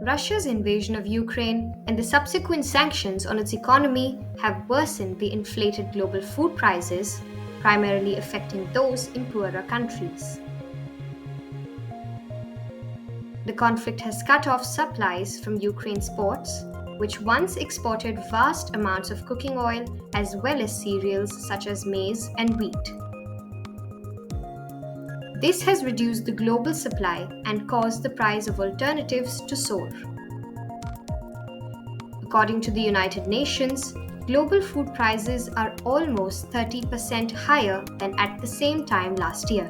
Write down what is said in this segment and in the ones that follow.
Russia's invasion of Ukraine and the subsequent sanctions on its economy have worsened the inflated global food prices, primarily affecting those in poorer countries. The conflict has cut off supplies from Ukraine's ports, which once exported vast amounts of cooking oil as well as cereals such as maize and wheat. This has reduced the global supply and caused the price of alternatives to soar. According to the United Nations, global food prices are almost 30% higher than at the same time last year.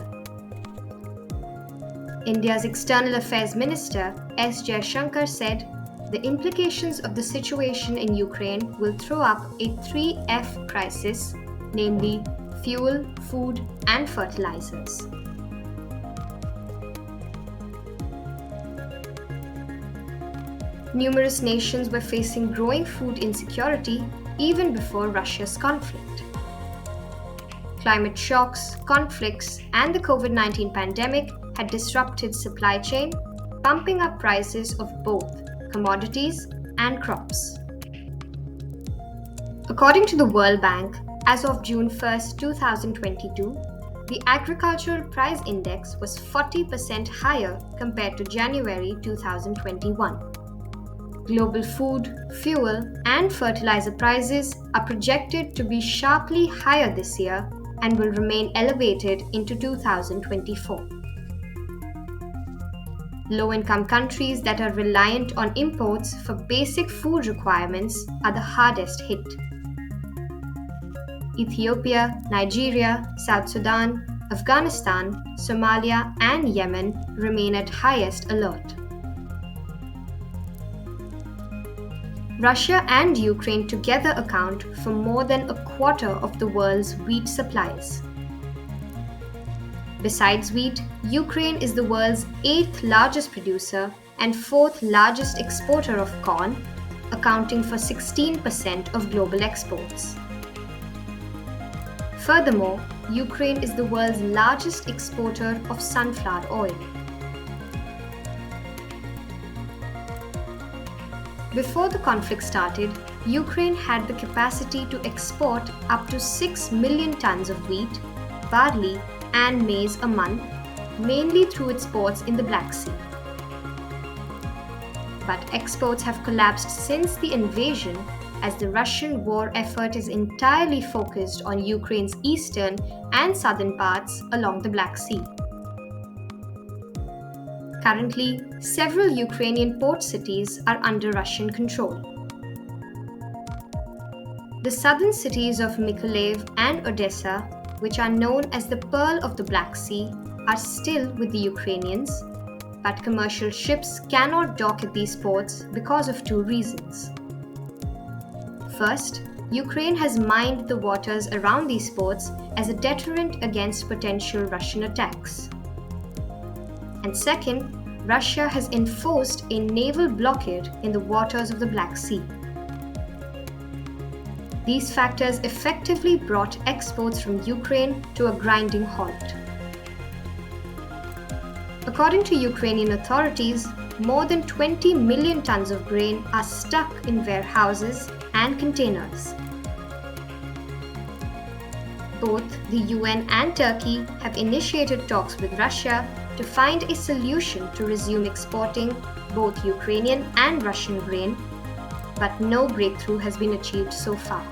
India's External Affairs Minister S. Jaishankar said, the implications of the situation in Ukraine will throw up a 3F crisis, namely fuel, food, and fertilizers. Numerous nations were facing growing food insecurity even before Russia's conflict. Climate shocks, conflicts, and the COVID-19 pandemic had disrupted supply chain, pumping up prices of both commodities and crops. According to the World Bank, as of June 1, 2022, the agricultural price index was 40% higher compared to January 2021. Global food, fuel, and fertilizer prices are projected to be sharply higher this year and will remain elevated into 2024. Low-income countries that are reliant on imports for basic food requirements are the hardest hit. Ethiopia, Nigeria, South Sudan, Afghanistan, Somalia, and Yemen remain at highest alert. Russia and Ukraine together account for more than a quarter of the world's wheat supplies. Besides wheat, Ukraine is the world's 8th largest producer and 4th largest exporter of corn, accounting for 16% of global exports. Furthermore, Ukraine is the world's largest exporter of sunflower oil. Before the conflict started, Ukraine had the capacity to export up to 6 million tons of wheat, barley, and maize a month, mainly through its ports in the Black Sea. But exports have collapsed since the invasion, as the Russian war effort is entirely focused on Ukraine's eastern and southern parts along the Black Sea. Currently, several Ukrainian port cities are under Russian control. The southern cities of Mykolaiv and Odessa, which are known as the Pearl of the Black Sea, are still with the Ukrainians, but commercial ships cannot dock at these ports because of two reasons. First, Ukraine has mined the waters around these ports as a deterrent against potential Russian attacks. And second, Russia has enforced a naval blockade in the waters of the Black Sea. These factors effectively brought exports from Ukraine to a grinding halt. According to Ukrainian authorities, more than 20 million tons of grain are stuck in warehouses and containers. Both the UN and Turkey have initiated talks with Russia to find a solution to resume exporting both Ukrainian and Russian grain, but no breakthrough has been achieved so far.